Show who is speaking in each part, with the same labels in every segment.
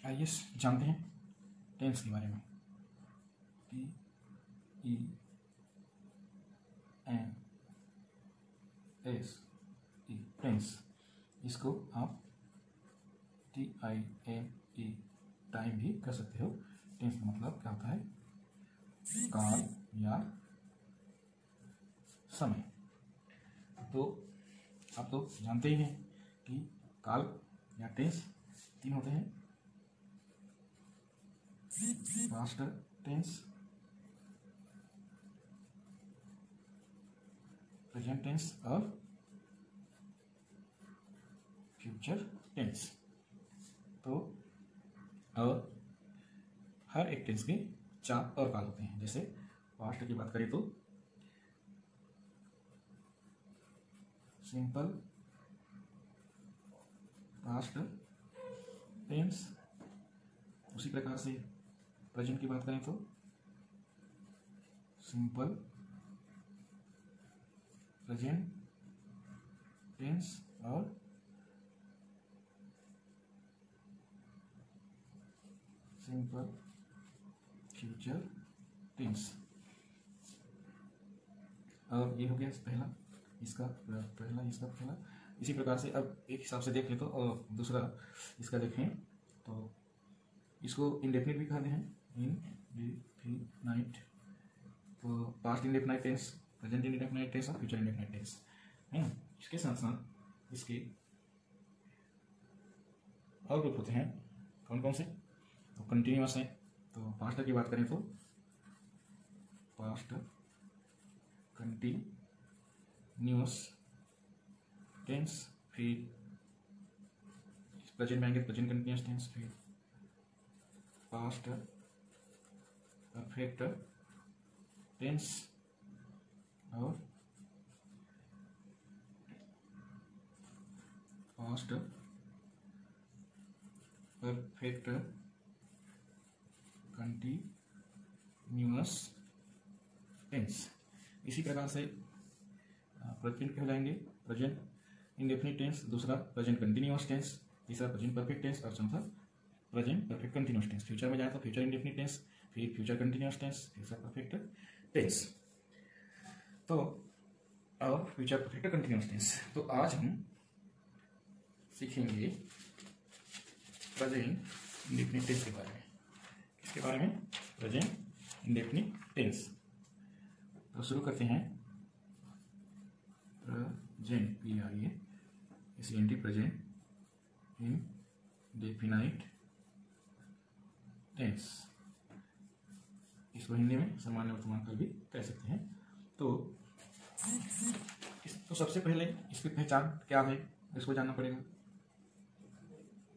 Speaker 1: आइए जानते हैं टेंस के बारे में। TENSE टेंस, इसको आप TIME टाइम भी कर सकते हो। टेंस का मतलब क्या होता है? काल या समय। तो आप तो जानते ही हैं कि काल या टेंस तीन होते हैं: पास्ट टेंस, प्रेजेंट टेंस और फ्यूचर टेंस। तो और हर एक टेंस के चार और काल होते हैं। जैसे पास्ट की बात करें तो सिंपल पास्ट टेंस, उसी प्रकार से प्रेजेंट की बात करें तो सिंपल प्रेजेंट टेंस और सिंपल फ्यूचर टेंस। और ये हो गया पहला इसका पहला। इसी प्रकार से अब एक हिसाब से देख ले तो और दूसरा इसका देखें तो इसको इंडेफिनिट भी कहते हैं, इंडेफिनाइट। तो past indefinite tense, present indefinite tense और फ्यूचर इंडेफिनाइट टेंस है ना। इसके साथ साथ इसके और ग्रुप होते हैं। कौन कौन से? तो कंटिन्यूअस है। तो पास्ट की बात करें तो पास्ट कंटिन्यूअस टेंस, फिर प्रेजेंट में आएंगे प्रेजेंट कंटिन्यूअस टेंस, फिर पास्ट परफेक्ट टेंस और पास्ट परफेक्ट कंटिन्यूअस टेंस। इसी प्रकार से प्रेजेंट कहलाएंगे प्रेजेंट इंडेफिनिट टेंस, दूसरा प्रेजेंट कंटिन्यूअस टेंस, तीसरा प्रेजेंट परफेक्ट टेंस और चौथा present perfect continuous tense. Future में जाए तो फ्यूचर इंडेफिनिट टेंस, फिर फ्यूचर कंटिन्यूअस टेंस, तीसरा परफेक्ट टेंस। तो और फ्यूचर परफेक्ट कंटिन्यूअस टेंस। तो आज हम सीखेंगे प्रेजेंट इंडेफिनिट टेंस के बारे में। किसके बारे में? Present indefinite tense. तो शुरू करते हैं। Present PRESENT present indefinite tense. इसको हिंदी में सामान्य वर्तमान काल भी कह सकते हैं। तो सबसे पहले इसकी पहचान क्या है, इसको जानना पड़ेगा।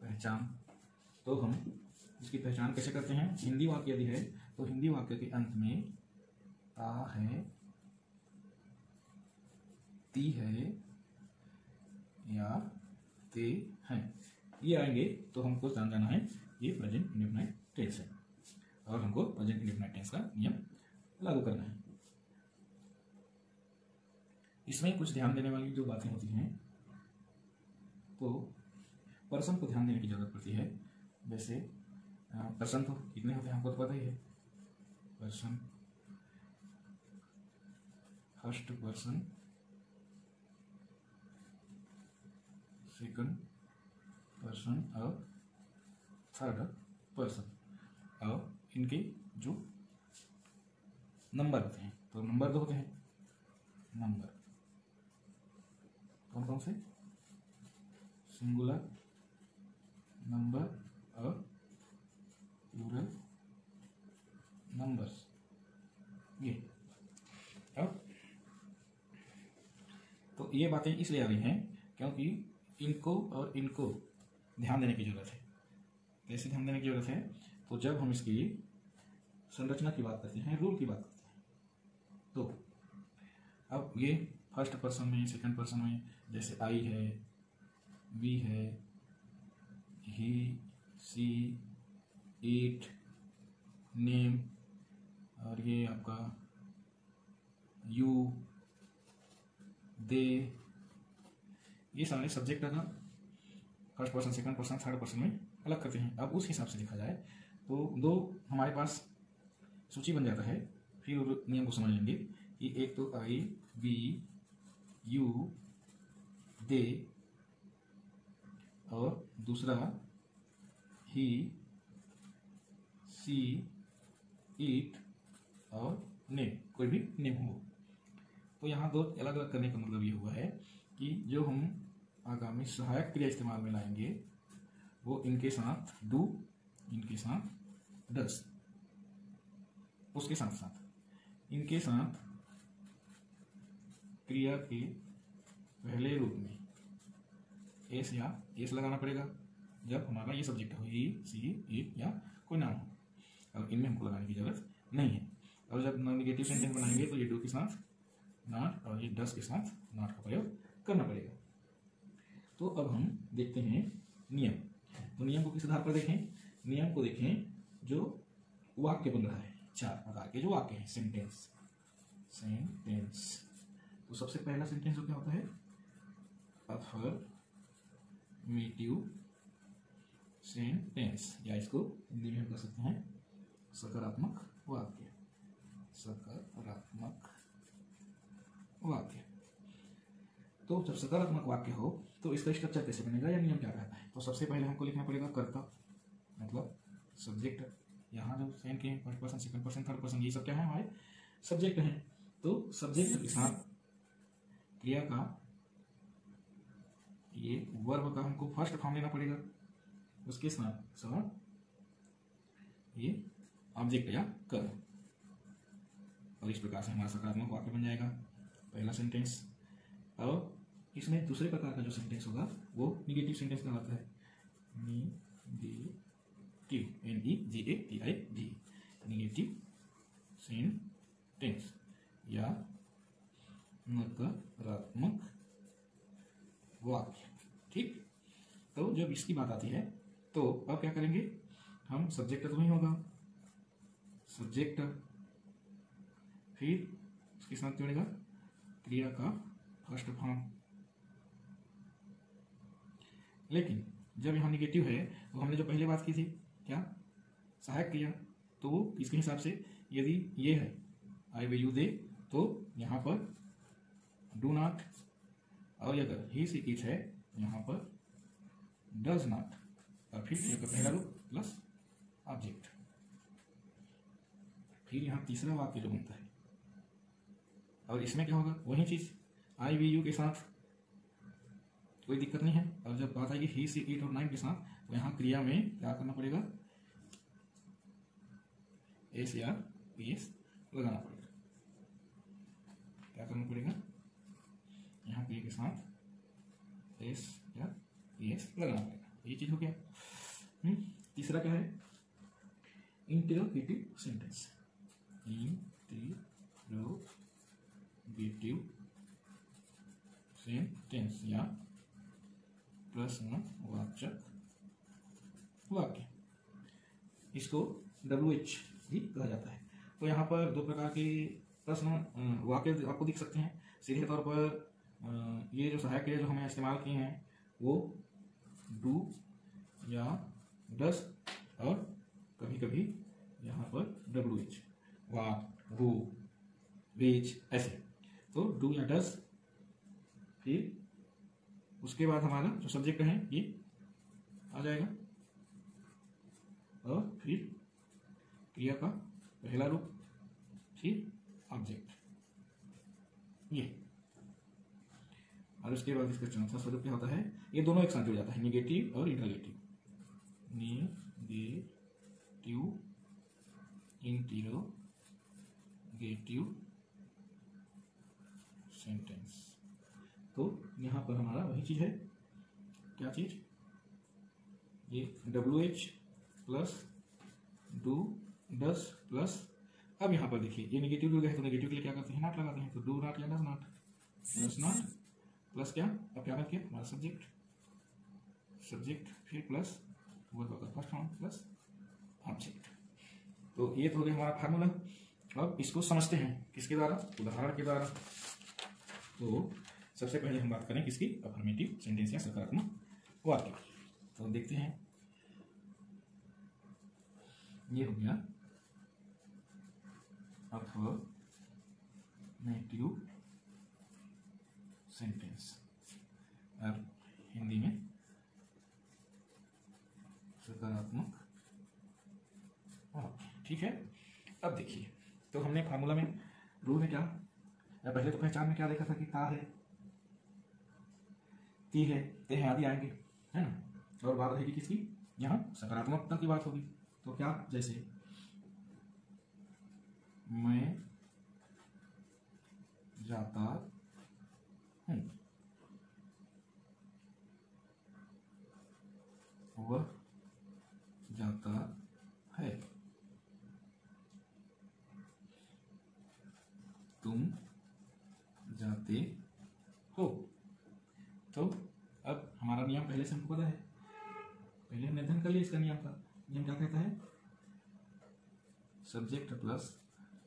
Speaker 1: पहचान तो हम इसकी पहचान कैसे करते हैं? हिंदी वाक्य यदि है तो हिंदी वाक्य के अंत में ता है, ती है या ते हैं, ये आएंगे तो हमको जाना है ये प्रेजेंट इंडेफिनाइट टेंस है और हमको प्रेजेंट इंडेफिनाइट टेंस का नियम लागू करना है। इसमें कुछ ध्यान देने वाली जो बातें होती हैं, तो पर्सन को ध्यान देने की जरूरत पड़ती है। जैसे पर्सन तो कितने होते हैं हमको तो पता ही है। Person, first person, second person और थर्ड पर्सन। और इनके जो नंबर होते हैं, तो नंबर दो होते हैं। नंबर कौन कौन से? सिंगुलर नंबर और प्लूरल नंबर्स। ये अब तो ये बातें इसलिए आ रही हैं क्योंकि इनको और इनको ध्यान देने की जरूरत है। कैसे ध्यान देने की जरूरत है? तो जब हम इसकी संरचना की बात करते हैं, रूल की बात करते हैं, तो अब ये फर्स्ट पर्सन में, सेकंड पर्सन में जैसे आई है, वी है, ही, सी, इट, नेम और ये आपका यू, दे, ये सारे सब्जेक्ट अगर first person, second person, third person में अलग करते हैं। अब उस हिसाब से देखा जाए तो दो हमारे पास सूची बन जाता है। फिर नियम को समझ लेंगे कि एक तो आई, बी, यू, दे, और दूसरा ही, सी, इट और नेम, कोई भी नेम हो। तो यहाँ दो अलग अलग करने का मतलब ये हुआ है कि जो हम आगामी सहायक क्रिया इस्तेमाल में लाएंगे वो इनके साथ डू, इनके साथ डस, उसके साथ साथ इनके साथ क्रिया के पहले रूप में एस या एस लगाना पड़ेगा जब हमारा ये सब्जेक्ट हो, ही, सी, इट या कोई नाम हो, और इनमें हमको लगाने की जरूरत नहीं है। और जब नेगेटिव सेंटेंस बनाएंगे तो ये डू के साथ नॉट और ये डस के साथ नॉट का प्रयोग करना पड़ेगा। तो अब हम देखते हैं नियम। तो नियम को किस आधार पर देखें? नियम को देखें जो वाक्य बन रहा है, चार प्रकार के जो वाक्य हैं। सेंटेंस, तो सबसे पहला सेंटेंस जो क्या होता है? अफर्मेटिव सेंटेंस, या इसको हिंदी में हम कह सकते हैं सकारात्मक वाक्य। सकारात्मक वाक्य। तो जब सकारात्मक वाक्य हो तो इसका स्ट्रक्चर कैसे बनेगा या नियम क्या कहता है? तो सबसे पहले हमको लिखना पड़ेगा कर्ता, मतलब सब्जेक्ट। यहाँ जो सेंट के first person, second person, third person, ये सब क्या है? हमारे सब्जेक्ट हैं। तो सब्जेक्ट के साथ क्रिया का, ये वर्ब का हमको फर्स्ट फॉर्म लेना पड़ेगा, उसके साथ ये ऑब्जेक्ट या कर्म, और इस प्रकार से हमारा सकारात्मक वाक्य बन जाएगा पहला सेंटेंस। और इसमें दूसरे प्रकार का जो सेंटेंस होगा वो निगेटिव सेंटेंस कहलाता है। निगेटिव, NEGATIV, निगेटिव सेंटेंस या नकारात्मक वाक्य। ठीक, तो जब इसकी बात आती है तो अब क्या करेंगे हम? सब्जेक्ट तो नहीं होगा, सब्जेक्ट, फिर उसके साथ जोड़ेगा क्रिया का फर्स्ट फॉर्म। लेकिन जब यहाँ निगेटिव है तो हमने जो पहले बात की थी क्या? सहायक क्रिया। तो वो इसके हिसाब से यदि ये है आई, वे, यू, दे, तो यहाँ पर डू नॉट, और अगर ही, सी, इट है यहाँ पर डज नॉट, और फिर क्रिया का पहला रूप प्लस ऑब्जेक्ट। फिर यहाँ तीसरा वाक्य जो बनता है, और इसमें क्या होगा? वही चीज आई, वी, यू के साथ कोई दिक्कत नहीं है। और जब बात आएगी ही, सी, इट और नाइन के साथ, तो यहाँ क्रिया में क्या करना पड़ेगा? एस या पीएस लगाना पड़ेगा। क्या करना पड़ेगा? यहाँ क्रिया के साथ एस या पीएस लगाना पड़ेगा। ये चीज हो गया। तीसरा क्या है? Interrogative sentence. इंटरोगेटिव सेंटेंस या प्रश्नवाचक वाक्य, इसको WH भी कहा जाता है। तो यहाँ पर दो प्रकार के प्रश्न वाक्य आपको दिख सकते हैं। सीधे तौर पर ये जो सहायक क्रिया जो हमें इस्तेमाल किए हैं वो डू या डस, और कभी कभी यहाँ पर WH, वाट, हु, विच, ऐसे। तो डू या डस, फिर उसके बाद हमारा जो सब्जेक्ट है ये आ जाएगा, और फिर क्रिया का पहला रूप, फिर ऑब्जेक्ट, ये। और उसके बाद इसका चौथा स्वरूप क्या होता है? ये दोनों एक साथ जुड़ जाता है, निगेटिव और इंटरोगेटिव। Negative, interrogative sentence. तो यहाँ पर हमारा वही चीज है, क्या चीज? ये WH plus do, does plus, अब यहाँ पर देखिए ये निगेटिव जुड़ गया है तो नेगेटिव के लिए क्या करते हैं? नॉट लगाते हैं। तो डू नॉट या does not, does not plus क्या? अब क्या किया हमारा सब्जेक्ट, फिर प्लस वर्ब का फर्स्ट फॉर्म प्लस ऑब्जेक्ट। तो ये तो हो गया हमारा फार्मूला। अब इसको समझते हैं किसके द्वारा? उदाहरण के द्वारा। तो सबसे पहले हम बात करें किसकी? अफर्मेटिव सेंटेंस या सकारात्मक वाक्य। तो देखते हैं ये हो गया अफर्मेटिव सेंटेंस और हिंदी में सकारात्मक वाक्य। ठीक है, अब देखिए, तो हमने फार्मूला में रूल में क्या, या पहले तो पहचान में क्या देखा था कि ता है, ती है, ते हैं आदि आएंगे, है ना, और बात रहेगी किसकी, यहाँ सकारात्मकता की बात होगी। तो क्या, जैसे मैं जाता हूं, वह जाता है, तुम जाते हो। तो अब हमारा नियम पहले से हमको पता है, पहले हमने अध्ययन कर लिया इसका नियम का। नियम क्या कहता है, सब्जेक्ट प्लस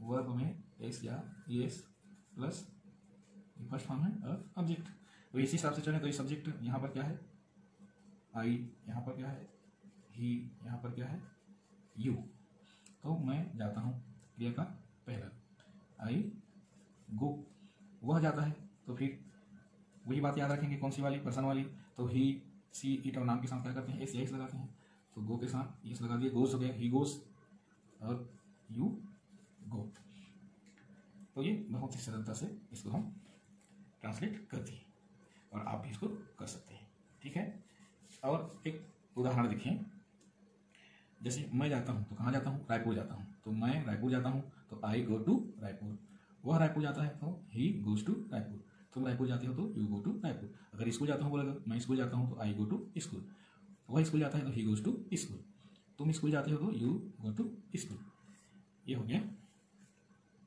Speaker 1: वर्ब में एस या एस प्लस फर्स्ट फॉर्म है और ऑब्जेक्ट। तो इसी हिसाब से चले, तो ये सब्जेक्ट यहाँ पर क्या है, आई, यहाँ पर क्या है, ही, यहाँ पर क्या है, यू। तो मैं जाता हूँ, क्रिया का पहला, आई गो, वह जाता है, तो फिर वही बात याद रखेंगे, कौन सी वाली, पर्सन वाली। तो ही, सी, इट और नाम के साथ क्या करते हैं, एस या एस लगाते हैं। तो गो के साथ एस लगा दिए, गोस हो गया, ही गोस और यू गो। तो ये बहुत ही सरलता से इसको हम ट्रांसलेट करते हैं और आप भी इसको कर सकते हैं। ठीक है, और एक उदाहरण देखें, जैसे मैं जाता हूँ तो कहाँ जाता हूँ, रायपुर जाता हूँ। तो मैं रायपुर जाता हूँ तो आई गो टू रायपुर। वह रायपुर जाता है तो ही गोज टू रायपुर। तुम रायपुर जाते हो तो यू गो टू रायपुर। अगर स्कूल जाता हूँ बोलेगा, मैं स्कूल जाता हूँ तो आई गो टू स्कूल। वह स्कूल जाता है तो ही गोज टू स्कूल। तुम स्कूल जाते हो तो यू गो टू स्कूल। ये हो गया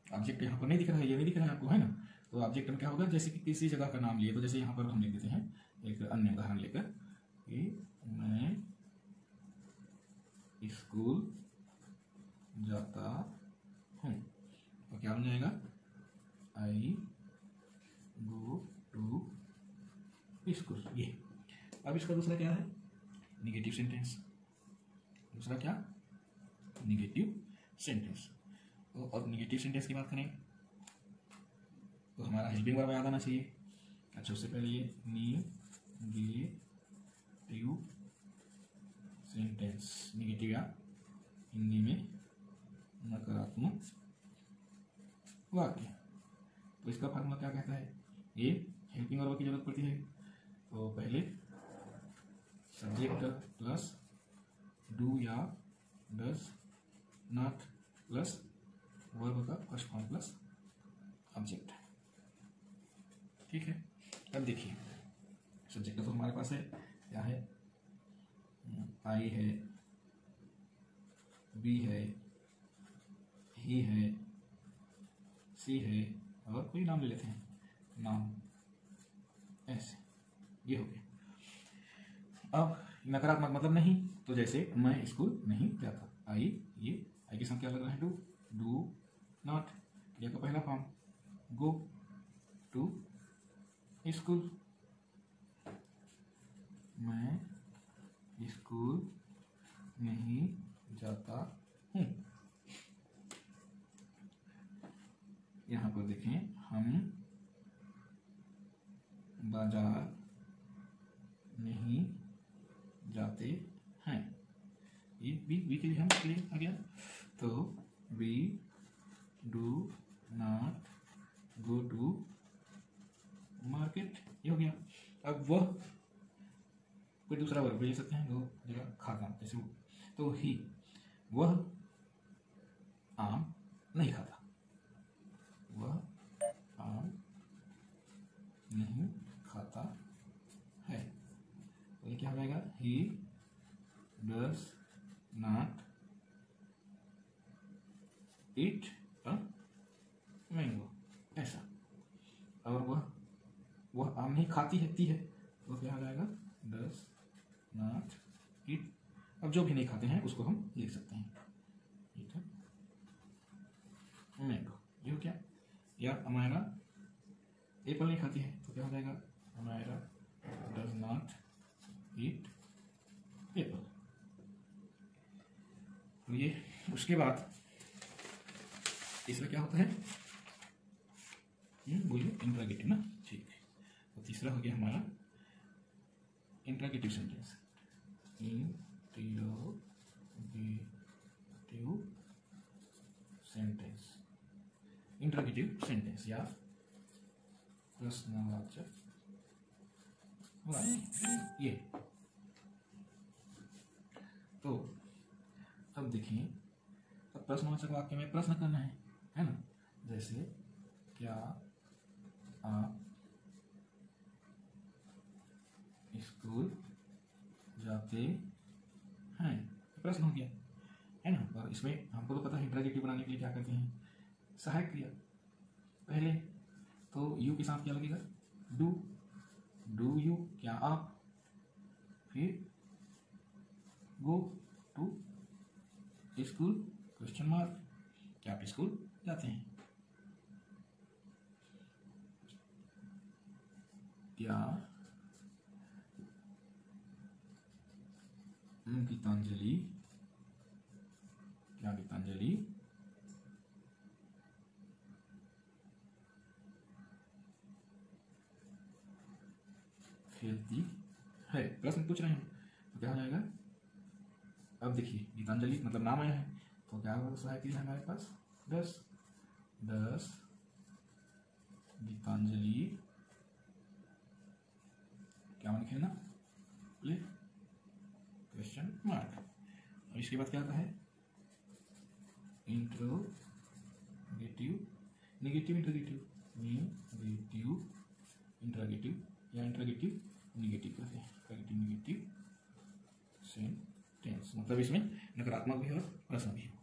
Speaker 1: ऑब्जेक्ट। यहाँ पर नहीं दिख रहा है, ये नहीं दिख रहा है आपको, है ना। तो ऑब्जेक्ट में क्या होगा, जैसे कि किसी जगह का नाम लिए, तो जैसे यहाँ पर हम लिख देते हैं एक अन्य उदाहरण लेकर कि मैं स्कूल जाता हूँ, तो क्या बन जाएगा, आई गो टू स्कूल। ये अब इसका दूसरा क्या है, निगेटिव सेंटेंस। दूसरा क्या, निगेटिव सेंटेंस। तो अब निगेटिव सेंटेंस की बात करें तो हमारा हेल्पिंग वर्ब याद आना चाहिए। अच्छा, उससे पहले ये निगेटिव सेंटेंस, निगेटिव या हिंदी में नकारात्मक वाक्य। तो इसका फार्मूला क्या कहता है, ये हेल्पिंग वर्ब की जरूरत पड़ती है। तो पहले सब्जेक्ट प्लस डू या डज नॉट प्लस वर्ब का फर्स्ट फॉर्म प्लस ऑब्जेक्ट। ठीक है, अब देखिए सब्जेक्ट तो हमारे पास है, क्या है, आई है, बी है, ही है, सी है, और कोई नाम ले लेते हैं, नाम, ऐसे। ये हो गया। अब नकारात्मक मतलब नहीं, तो जैसे मैं स्कूल नहीं जाता, आई, ये आई के साथ क्या लग रहा है, डू नॉट, ये का पहला फॉर्म, गो टू स्कूल, मैं स्कूल नहीं जाता हूँ। यहाँ पर देखें, हम बाजार नहीं जाते हैं। ये बी के लिए हम क्लियर आ गया। तो we do not go to market, ये हो गया। अब वह कोई दूसरा वर्ब ले सकते हैं, दो जगह खाता, जैसे वो, तो ही, वह आम नहीं खाता, वह आम नहीं खाता है। तो ये क्या हो जाएगा, he does not eat a mango, ऐसा। और वह आम नहीं खाती है, ती है, तो क्या हो जाएगा, डज नॉट ईट। अब जो भी नहीं खाते हैं उसको हम लिख सकते हैं, ईट मैंगो। ये हो क्या, या अमायरा एप्पल नहीं खाती है, तो क्या हो जाएगा, Amaira does not eat apple. तो ये उसके बाद तीसरा क्या होता है, बोलिए, इंट्रागेटिव ना, ठीक है। तो तीसरा हो गया हमारा interrogative sentence. Interrogative sentence, interrogative sentence या प्रश्नवाचक वाक्य, ये। तो अब देखिए, अब प्रश्नवाचक वाक्य में प्रश्न करना है ना। जैसे क्या आप स्कूल जाते हैं, प्रश्न हो गया, है ना। और इसमें हमको तो पता है इंट्रागेटिव बनाने के लिए क्या करते हैं, सहायक क्रिया। पहले तो यू के साथ क्या लगेगा, डू यू, क्या आप, फिर go to school, question mark, क्या आप स्कूल जाते हैं। क्या गीतांजलि खेलती है, प्रश्न पूछ रहे हैं, तो क्या हो जाएगा। अब देखिए, गीतांजलि मतलब नाम आया है, तो क्या होगा, सहायक क्रिया है हमारे पास, दस गीतांजलि, क्या लिखे ना, प्ले, क्वेश्चन मार्क। और इसके बाद क्या आता है, इंट्रोगेटिव, नेगेटिव इंट्रोगेटिव, इंट्रोगेटिव या इंट्रोगेटिव नेगेटिव कहते हैं, नेगेटिव सेंटेंस, मतलब इसमें नकारात्मक भी और प्रश्न भी हो,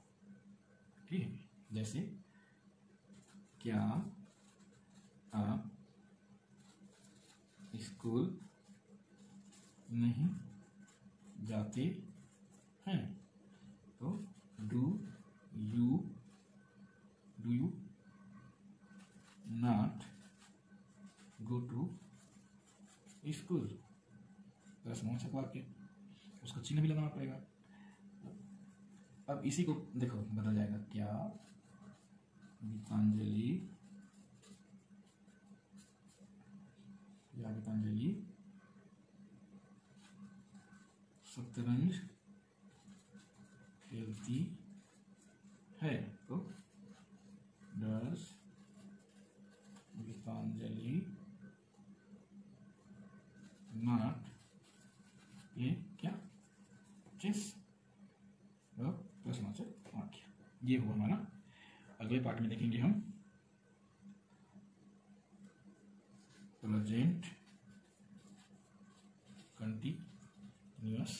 Speaker 1: ठीक है। जैसे क्या आप स्कूल नहीं जाते हैं, तो do you not go to school, प्रश्नवाचक वाक्य, उसका चिन्ह भी लगाना पड़ेगा। अब इसी को देखो बदल जाएगा, क्या गीतांजलि शतरंज खेलती है, तो डस गीतांजलि नॉट, ये क्या, चेस, प्रश्नवाचक वाक्य, ये हुआ हमारा। अगले पार्ट में देखेंगे हम प्रेजेंट कंटीन्यूअस